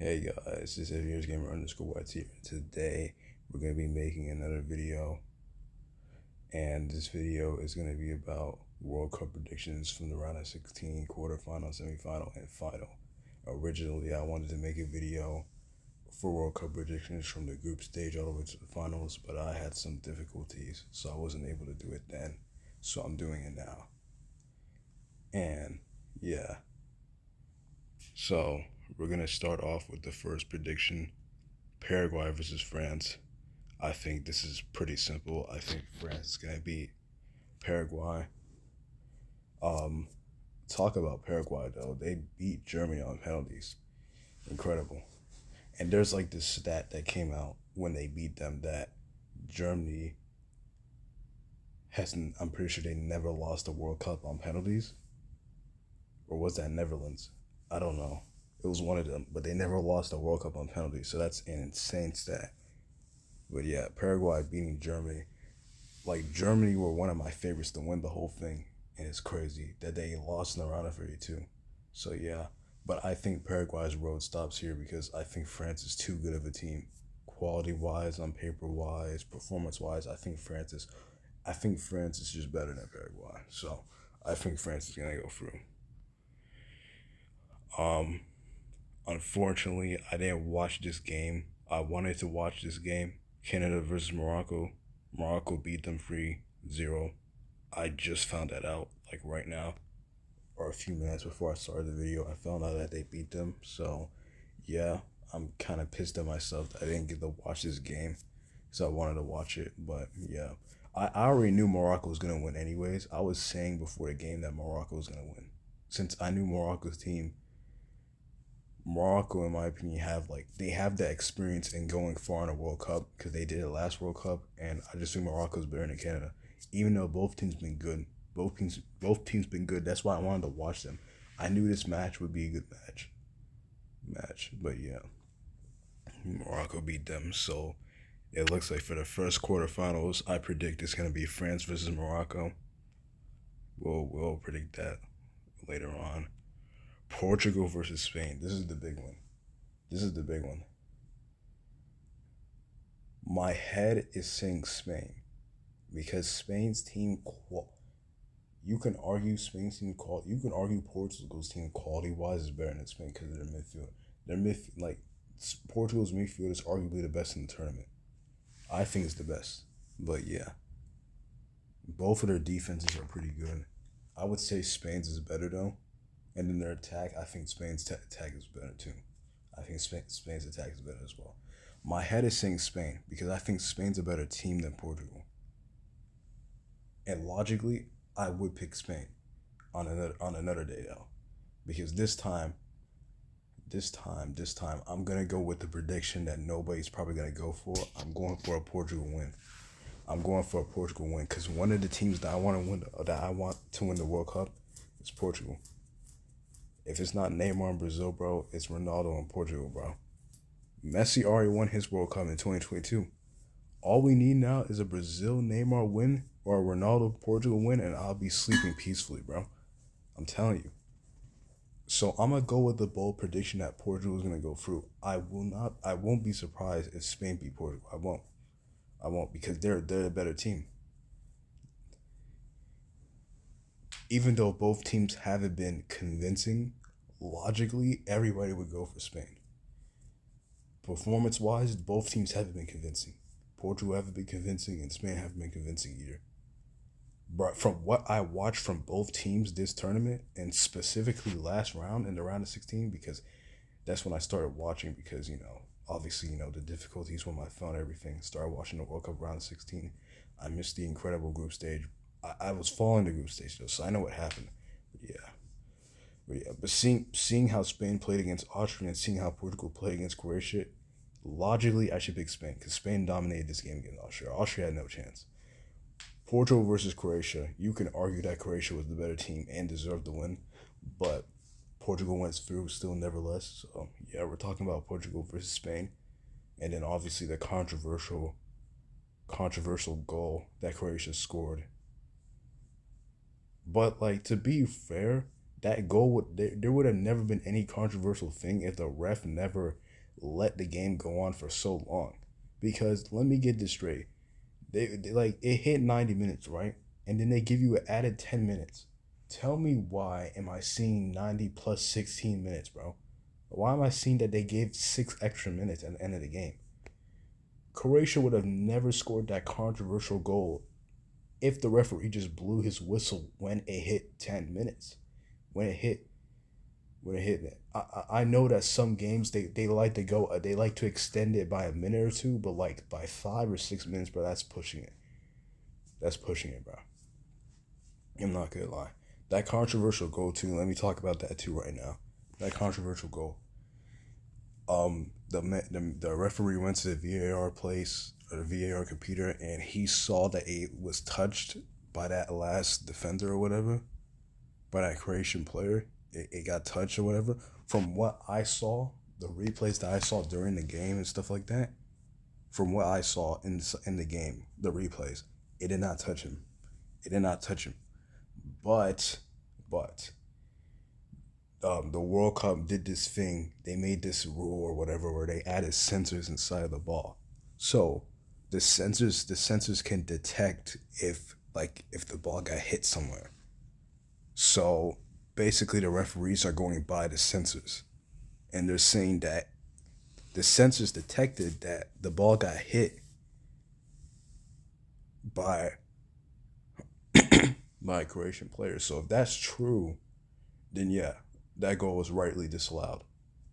Hey guys, this is Here's Gamer underscore What's here. Today we're gonna be making another video, and this video is gonna be about World Cup predictions from the round of 16, quarterfinal, semifinal, and final. Originally, I wanted to make a video for World Cup predictions from the group stage all the way to the finals, but I had some difficulties, so I wasn't able to do it then. So I'm doing it now, and yeah. So we're gonna start off with the first prediction: Paraguay versus France. I think this is pretty simple. I think France is gonna beat Paraguay. Um, Talk about Paraguay though. They beat Germany on penalties. Incredible. And there's like this stat that came out when they beat them that Germany hasn't. I'm pretty sure they never lost a World Cup on penalties. Or was that Netherlands? I don't know. It was one of them, but they never lost a World Cup on penalties. So that's an insane stat. But yeah, Paraguay beating Germany. Like, Germany were one of my favorites to win the whole thing. And it's crazy that they lost in the round of 32. So yeah. But I think Paraguay's road stops here because I think France is too good of a team. Quality wise, on paper wise, performance wise, I think France is just better than Paraguay. So I think France is gonna go through. Um Unfortunately, I didn't watch this game. I wanted to watch this game. Canada versus Morocco. Morocco beat them 3-0. I just found that out, like right now, or a few minutes before I started the video. I found out that they beat them. So, yeah, I'm kind of pissed at myself that I didn't get to watch this game. So I wanted to watch it. But, yeah, I already knew Morocco was going to win anyways. I was saying before the game that Morocco was going to win. Since I knew Morocco's team, Morocco, in my opinion, they have that experience in going far in a World Cup because they did it last World Cup, and I just think Morocco's better than Canada. Even though both teams been good, both teams been good. That's why I wanted to watch them. I knew this match would be a good match. But yeah, Morocco beat them. So it looks like for the first quarterfinals, I predict it's gonna be France versus Morocco. We'll predict that later on. Portugal versus Spain. This is the big one. This is the big one. My head is saying Spain because Spain's team. You can argue Spain's team quality. You can argue Portugal's team quality wise is better than Spain because of their midfield. Their Portugal's midfield is arguably the best in the tournament. I think it's the best. But yeah, both of their defenses are pretty good. I would say Spain's is better though. And in their attack, I think Spain's attack is better too. I think Spain's attack is better as well. My head is saying Spain because I think Spain's a better team than Portugal. And logically, I would pick Spain on another day though, because this time, I'm gonna go with the prediction that nobody's probably gonna go for. I'm going for a Portugal win. I'm going for a Portugal win because one of the teams that I want to win the World Cup is Portugal. If it's not Neymar in Brazil, bro, it's Ronaldo in Portugal, bro. Messi already won his World Cup in 2022. All we need now is a Brazil Neymar win or a Ronaldo Portugal win, and I'll be sleeping peacefully, bro. I'm telling you. So I'm gonna go with the bold prediction that Portugal is gonna go through. I won't be surprised if Spain beat Portugal. I won't because they're a better team. Even though both teams haven't been convincing, logically, everybody would go for Spain. Performance wise, both teams haven't been convincing. Portugal haven't been convincing, and Spain haven't been convincing either. But from what I watched from both teams this tournament, and specifically last round in the round of 16, because that's when I started watching, because, obviously, the difficulties with my phone and everything, started watching the World Cup round of 16. I missed the incredible group stage. I was following the group stage though, so I know what happened. But seeing how Spain played against Austria and seeing how Portugal played against Croatia, logically I should pick Spain because Spain dominated this game against Austria. Austria had no chance. Portugal versus Croatia, you can argue that Croatia was the better team and deserved the win, but Portugal went through still nevertheless. So yeah, we're talking about Portugal versus Spain, and then obviously the controversial goal that Croatia scored. But like, to be fair, that goal there would have never been any controversial thing if the ref never let the game go on for so long? Because let me get this straight. They like it hit 90 minutes, right? And then they give you an added 10 minutes. Tell me why am I seeing 90 plus 16 minutes, bro? Why am I seeing that they gave 6 extra minutes at the end of the game? Croatia would have never scored that controversial goal if the referee just blew his whistle when it hit 10 minutes. When it hit I know that some games they like to go they like to extend it by a minute or two, but like by 5 or 6 minutes, bro, that's pushing it. That's pushing it, bro. I'm not gonna lie. That controversial goal too. Let me talk about that too right now. That controversial goal. The referee went to the VAR place or the VAR computer, and he saw that it was touched by that last defender or whatever, by that Croatian player. It got touched or whatever. From what I saw, the replays that I saw during the game and stuff like that, from what I saw in the game, the replays, it did not touch him. It did not touch him. But the World Cup did this thing. They made this rule or whatever where they added sensors inside of the ball. So the sensors can detect if the ball got hit somewhere. So basically the referees are going by the sensors, and they're saying that the sensors detected that the ball got hit by a Croatian player. So if that's true, then yeah, that goal was rightly disallowed.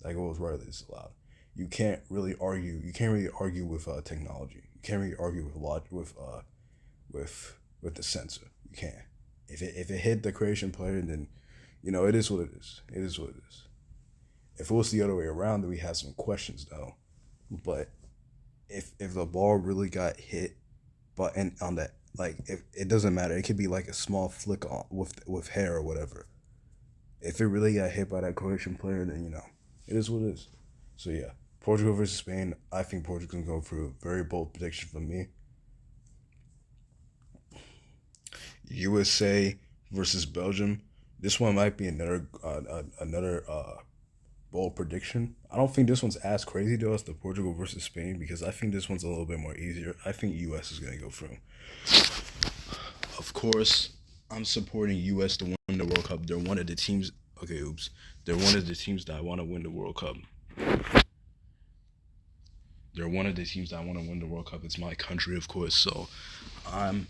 That goal was rightly disallowed. You can't really argue. You can't really argue with technology. You can't really argue with with the sensor. You can't. If it hit the Croatian player, then it is what it is. It is what it is. If it was the other way around, then we have some questions though. But if the ball really got hit, but and on that, like, if it doesn't matter, it could be like a small flick on with hair or whatever. If it really got hit by that Croatian player, then it is what it is. So yeah, Portugal versus Spain. I think Portugal's gonna go for a very bold prediction from me. USA versus Belgium. This one might be another bold prediction. I don't think this one's as crazy though as the Portugal versus Spain, because I think this one's a little bit more easier. I think US is gonna go through. Of course, I'm supporting US to win the World Cup. They're one of the teams. Okay, oops. They're one of the teams that I want to win the World Cup. They're one of the teams that want to win the World Cup. It's my country, of course. So, I'm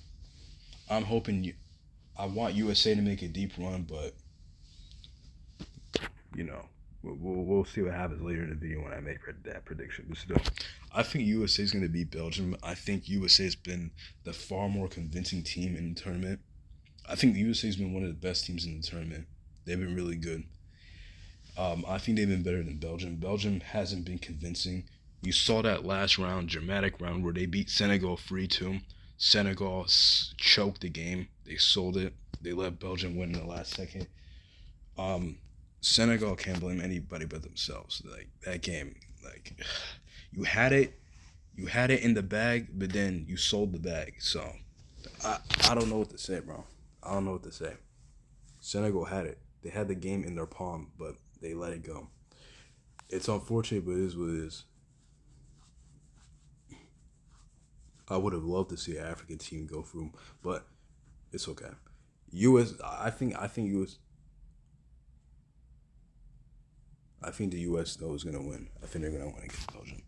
hoping. I want USA to make a deep run, but we'll see what happens later in the video when I make that prediction. But still, I think USA is going to beat Belgium. I think USA has been the far more convincing team in the tournament. I think USA has been one of the best teams in the tournament. They've been really good. I think they've been better than Belgium. Belgium hasn't been convincing. You saw that last round, dramatic round, where they beat Senegal 3-2. Senegal choked the game. They sold it. They let Belgium win in the last second. Senegal can't blame anybody but themselves. Like, that game, like, you had it in the bag, but then you sold the bag. So I don't know what to say, bro. I don't know what to say. Senegal had it. They had the game in their palm, but they let it go. It's unfortunate, but it is what it is. I would have loved to see an African team go through, but it's okay. I think the US though is gonna win. I think they're gonna win against Belgium.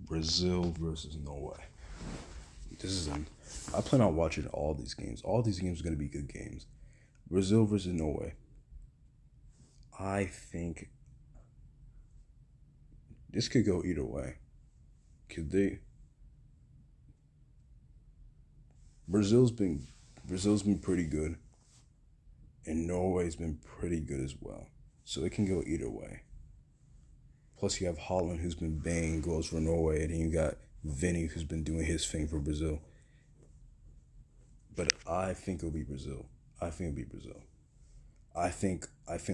Brazil versus Norway. I plan on watching all these games. All these games are gonna be good games. Brazil versus Norway. I think this could go either way. Could they? Brazil's been pretty good, and Norway's been pretty good as well. So it can go either way. Plus, you have Holland, who's been banging goals for Norway, and then you got Vinny, who's been doing his thing for Brazil. But I think it'll be Brazil. I think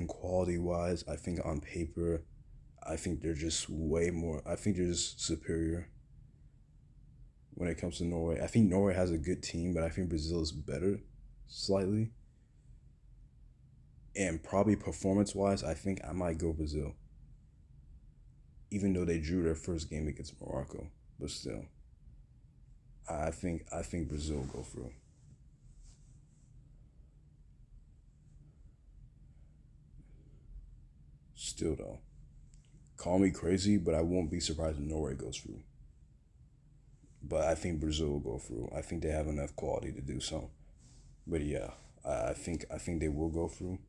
quality wise, I think on paper, I think they're just way more. I think they're just superior when it comes to Norway. I think Norway has a good team, but I think Brazil is better, slightly. And probably performance-wise, I think I might go Brazil. Even though they drew their first game against Morocco, but still, I think Brazil will go through. Still though, call me crazy, but I won't be surprised if Norway goes through. But I think Brazil will go through. I think they have enough quality to do so. But yeah, I think they will go through.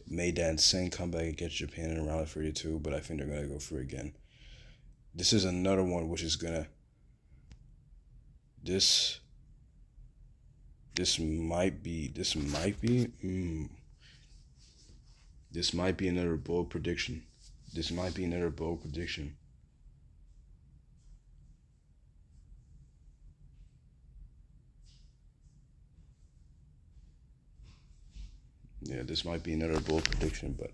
Made that insane comeback against Japan in round of 32, but I think they're gonna go through again. This is another one which is gonna this this might be another bold prediction. This might be another bold prediction. Yeah, this might be another bold prediction, but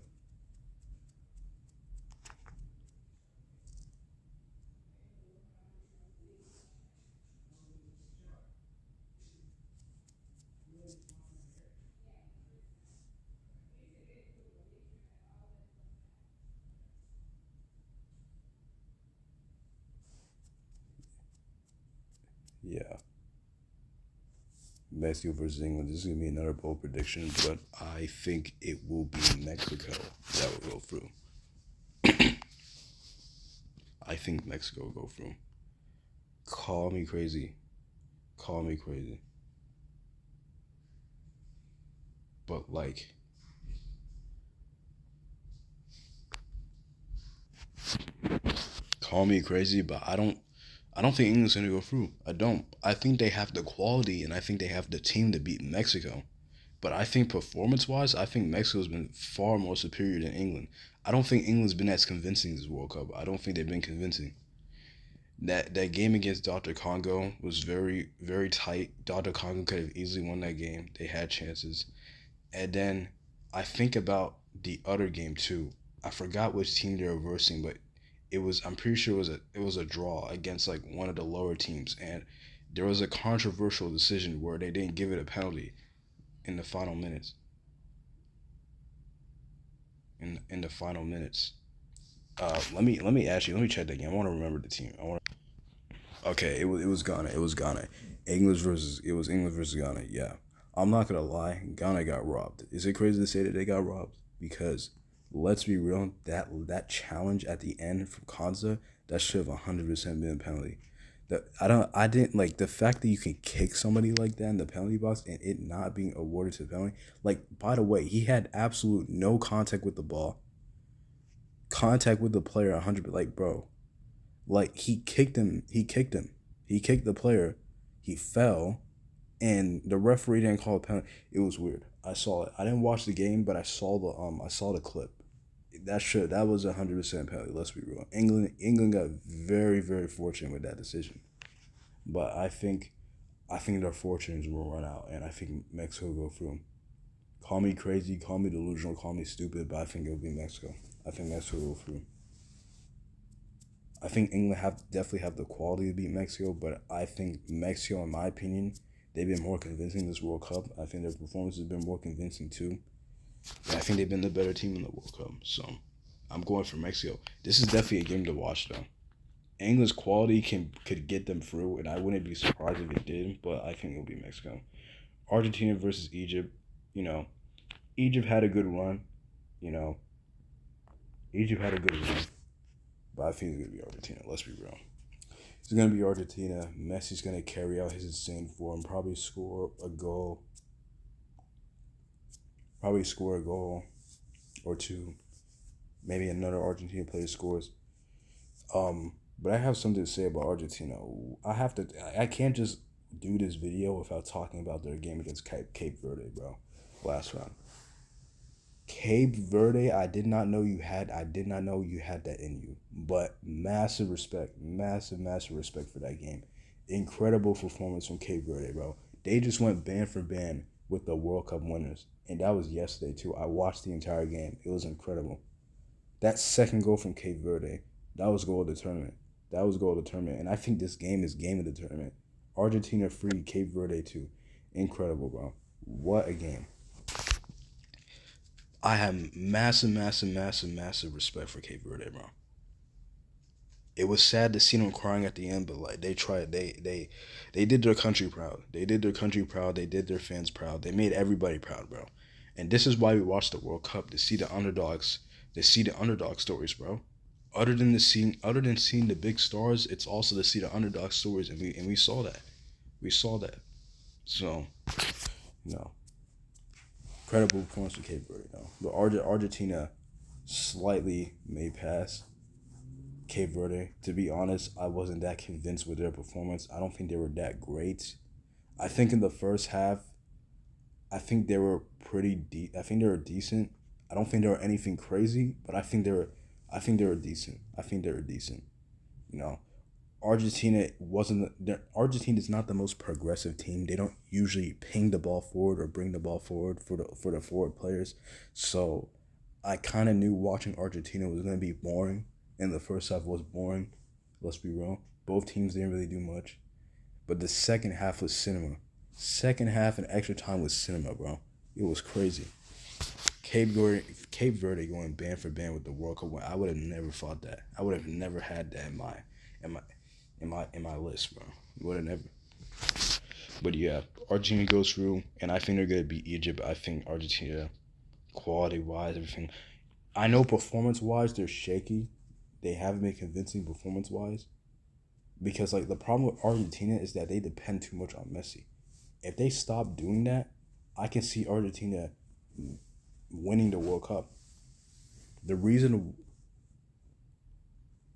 yeah. Mexico versus England. This is gonna be another bold prediction, but I think it will be Mexico that will go through. I think Mexico will go through. Call me crazy. Call me crazy. But like, call me crazy, but I don't think England's gonna go through. I don't. I think they have the quality and I think they have the team to beat Mexico. But I think performance wise, I think Mexico's been far more superior than England. I don't think England's been as convincing this World Cup. I don't think they've been convincing. That game against Dr. Congo was very, very tight. Dr. Congo could have easily won that game. They had chances. And then I think about the other game too. I forgot which team they were versing, but I'm pretty sure it was a draw against like one of the lower teams, and there was a controversial decision where they didn't give it a penalty in the final minutes. In the final minutes. Let me actually let me check that game. I want to remember the team. I want. Okay, it was Ghana. It was Ghana. England versus Ghana. Yeah, I'm not gonna lie. Ghana got robbed. Is it crazy to say that they got robbed? Because let's be real. That challenge at the end from Kanza, that should have 100% been a penalty. That I didn't like the fact that you can kick somebody like that in the penalty box and it not being awarded to the penalty. Like, by the way, he had absolute no contact with the ball, contact with the player 100. Like, bro, like he kicked him. He kicked the player. He fell, and the referee didn't call a penalty. It was weird. I saw it. I didn't watch the game, but I saw the clip. That was 100% penalty. Let's be real. England got very very fortunate with that decision, but I think their fortunes will run out, and I think Mexico will go through. Call me crazy, call me delusional, call me stupid, but I think it'll be Mexico. I think Mexico will go through. I think England definitely have the quality to beat Mexico, but I think Mexico, in my opinion, they've been more convincing this World Cup. I think their performance has been more convincing too. And I think they've been the better team in the World Cup. So I'm going for Mexico. This is definitely a game to watch though. England's quality could get them through, and I wouldn't be surprised if it did, but I think it'll be Mexico. Argentina versus Egypt. You know, Egypt had a good run. You know, Egypt had a good run. But I think it's going to be Argentina. Let's be real. It's going to be Argentina. Messi's going to carry out his insane form. Probably score a goal. Or two. Maybe another Argentina player scores. But I have something to say about Argentina. I can't just do this video without talking about their game against Cape Verde, bro. Last round. Cape Verde, I did not know you had that in you. But massive respect, massive respect for that game. Incredible performance from Cape Verde, bro. They just went band for band with the World Cup winners. And that was yesterday too. I watched the entire game. It was incredible. That second goal from Cape Verde, that was goal of the tournament. And I think this game is game of the tournament. Argentina 3, Cape Verde 2. Incredible, bro. What a game. I have massive respect for Cape Verde, bro. It was sad to see them crying at the end, but like they tried, they did their country proud. They did their country proud. They did their fans proud. They made everybody proud, bro. And this is why we watch the World Cup, to see the underdogs, to see the underdog stories, bro. Other than seeing the big stars, it's also to see the underdog stories, and we saw that. We saw that. So, you know, incredible performance for Cape Verde, though. But Argentina slightly may pass Cape Verde. To be honest, I wasn't that convinced with their performance. I don't think they were that great. I think in the first half, I think they were I think they were decent. I don't think they were anything crazy, but I think they were. I think they were decent. I think they were decent. You know, Argentina is not the most progressive team. They don't usually ping the ball forward or bring the ball forward for the forward players. So I kind of knew watching Argentina was going to be boring, and the first half was boring. Let's be real. Both teams didn't really do much, but the second half was cinema. Second half and extra time was cinema, bro. It was crazy. Cape Verde going band for band with the World Cup win. I would have never thought that. I would have never had that in my list, bro. Would have never. But yeah, Argentina goes through, and I think they're gonna beat Egypt. I think Argentina, quality wise, everything. I know performance wise, they're shaky. They haven't been convincing performance wise, because like the problem with Argentina is that they depend too much on Messi. If they stop doing that, I can see Argentina winning the World Cup. The reason,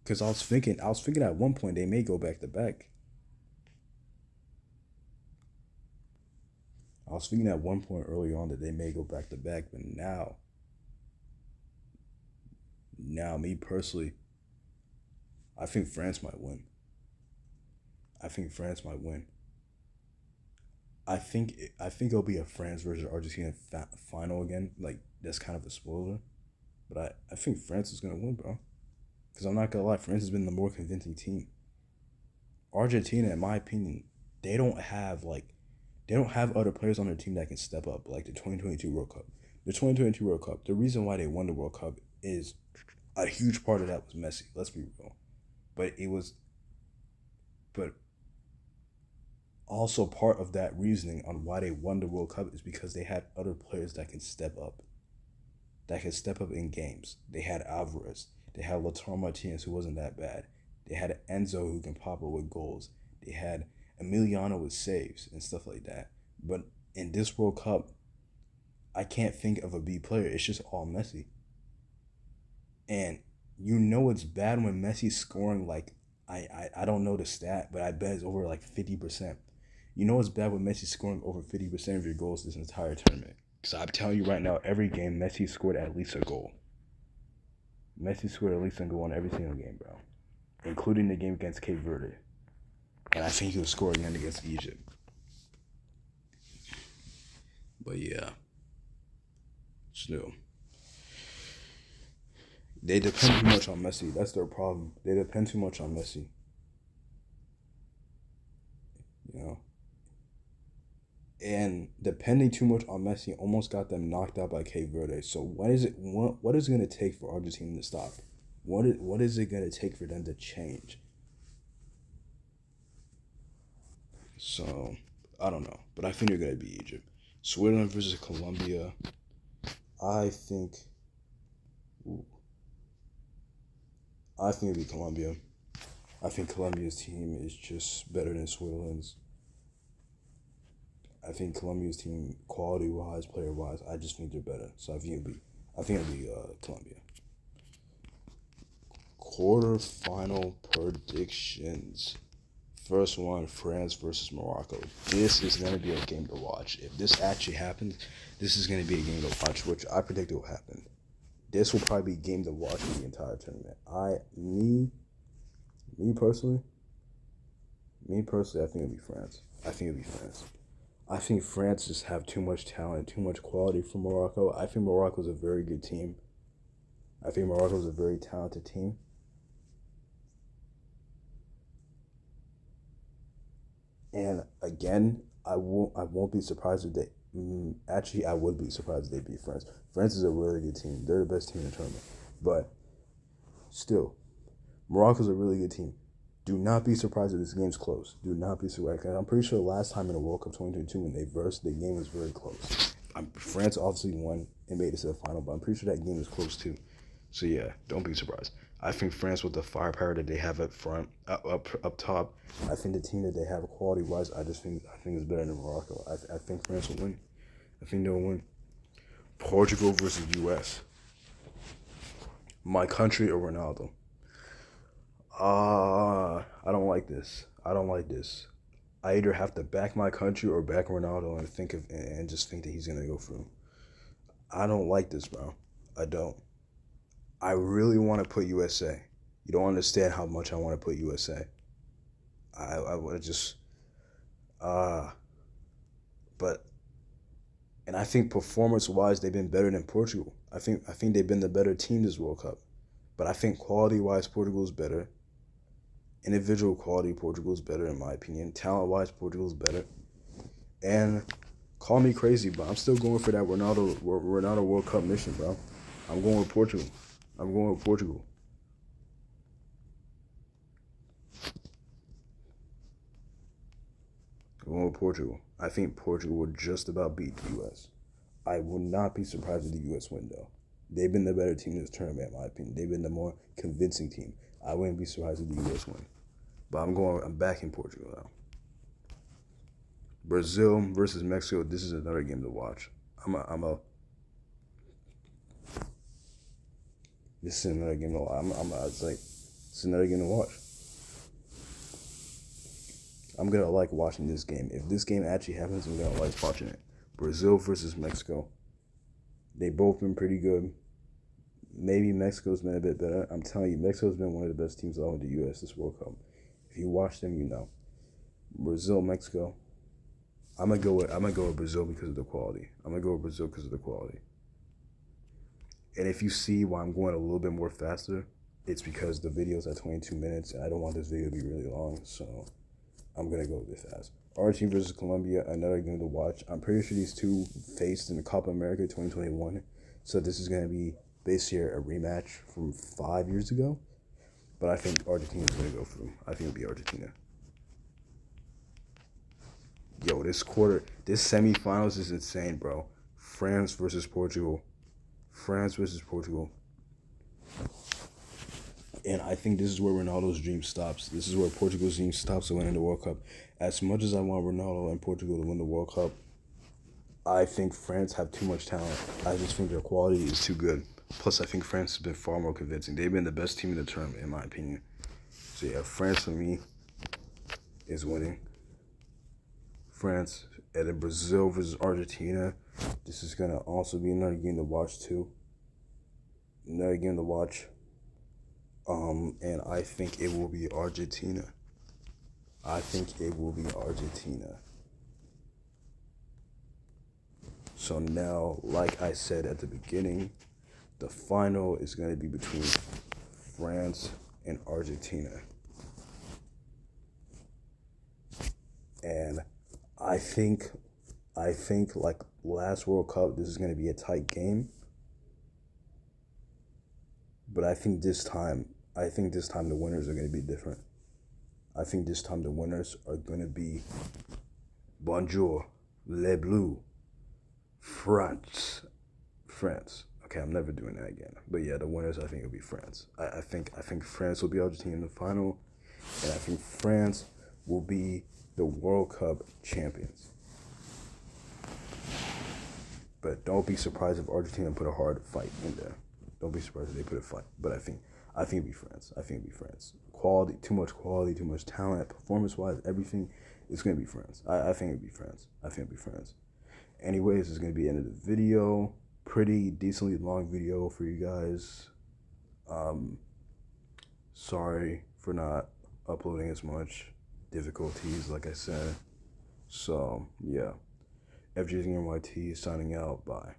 because I was thinking at one point they may go back to back. I was thinking at one point early on that they may go back to back, but now me personally, I think France might win. I think France might win. I think it'll be a France versus Argentina final again. Like that's kind of a spoiler, but I think France is gonna win, bro. Because I'm not gonna lie, France has been the more convincing team. Argentina, in my opinion, they don't have other players on their team that can step up like the 2022 World Cup. The 2022 World Cup. The reason why they won the World Cup is a huge part of that was Messi. Let's be real, but also part of that reasoning on why they won the World Cup is because they had other players that can step up. That can step up in games. They had Alvarez. They had Lautaro Martinez, who wasn't that bad. They had Enzo, who can pop up with goals. They had Emiliano with saves and stuff like that. But in this World Cup, I can't think of a B player. It's just all Messi. And you know it's bad when Messi's scoring like, I don't know the stat, but I bet it's over like 50%. You know it's bad when Messi's scoring over 50% of your goals this entire tournament. Because I'm telling you right now, every game, Messi scored at least a goal. Messi scored at least a goal in every single game, bro. Including the game against Cape Verde. And I think he'll score again against Egypt. But yeah. Still. They depend too much on Messi. That's their problem. They depend too much on Messi. You know? And depending too much on Messi almost got them knocked out by Cape Verde. So what is it going to take for Argentina to stop? What is it going to take for them to change? So, I don't know. But I think they're going to be Egypt. Switzerland versus Colombia. I think it'll be Colombia. I think Colombia's team is just better than Switzerland's. I think Colombia's team, quality-wise, player-wise, I just think they're better. So I think it'll be Colombia. Quarterfinal predictions. First one, France versus Morocco. This is going to be a game to watch. If this actually happens, this is going to be a game to watch, which I predict will happen. This will probably be a game to watch in the entire tournament. Me personally, I think it'll be France. I think France just have too much talent, too much quality for Morocco. I think Morocco's a very good team. I think Morocco's a very talented team. And again, I won't be surprised Actually, I would be surprised if they beat France. France is a really good team. They're the best team in the tournament. But still, Morocco's a really good team. Do not be surprised if this game's close. Do not be surprised. I'm pretty sure last time in the World Cup 2022 when they versed, the game was very close. France obviously won and made it to the final, but I'm pretty sure that game was close too. So yeah, don't be surprised. I think France, with the firepower that they have up front, up top, I think the team that they have quality wise, I think is better than Morocco. I think France will win. I think they'll win. Portugal versus U.S. My country or Ronaldo? I don't like this. I don't like this. I either have to back my country or back Ronaldo and just think that he's gonna go through. I don't like this, bro. I don't. I really want to put USA. You don't understand how much I want to put USA. I want to just but and I think performance-wise they've been better than Portugal. I think they've been the better team this World Cup. But I think quality-wise Portugal's better. Individual quality, Portugal's better in my opinion. Talent-wise, Portugal's better. And call me crazy, but I'm still going for that Ronaldo World Cup mission, bro. I'm going with Portugal. I'm going with Portugal. I'm going with Portugal. I think Portugal will just about beat the U.S. I will not be surprised if the U.S. win, though. They've been the better team in this tournament, in my opinion. They've been the more convincing team. I wouldn't be surprised if the U.S. win. But I'm backing Portugal now. Brazil versus Mexico. This is another game to watch. This is another game to watch. It's another game to watch. I'm gonna like watching this game. If this game actually happens, I'm gonna like watching it. Brazil versus Mexico. They both been pretty good. Maybe Mexico's been a bit better. I'm telling you, Mexico's been one of the best teams along with the U.S. this World Cup. If you watch them, you know. Brazil, Mexico. I'm gonna go with Brazil because of the quality. And if you see why I'm going a little bit more faster, it's because the video's at 22 minutes, and I don't want this video to be really long, so I'm gonna go a bit fast. Argentina versus Colombia, another game to watch. I'm pretty sure these two faced in the Copa America 2021, so this is gonna be basically a rematch from 5 years ago. But I think Argentina's gonna go through. I think it'll be Argentina. Yo, this semifinals is insane, bro. France versus Portugal. And I think this is where Ronaldo's dream stops. This is where Portugal's dream stops to winning the World Cup. As much as I want Ronaldo and Portugal to win the World Cup, I think France have too much talent. I just think their quality is too good. Plus, I think France has been far more convincing. They've been the best team in the tournament, in my opinion. So yeah, France for me is winning. France, and then Brazil versus Argentina. This is gonna also be another game to watch too. And I think it will be Argentina. So now, like I said at the beginning, the final is going to be between France and Argentina. And I think like last World Cup, this is going to be a tight game. But I think this time the winners are going to be different. I think this time the winners are going to be Bonjour, Les Bleus, France. Okay, I'm never doing that again. But yeah, the winners I think will be France. I think France will be Argentina in the final, and I think France will be the World Cup champions. But don't be surprised if Argentina put a hard fight in there. Don't be surprised if they put a fight. But I think it'll be France. Quality, too much talent, performance-wise, everything. It's gonna be France. I think it'll be France. Anyways, it's gonna be the end of the video. Pretty decently long video for you guys. Sorry for not uploading as much. Difficulties, like I said. So yeah. FJ's NYT signing out. Bye.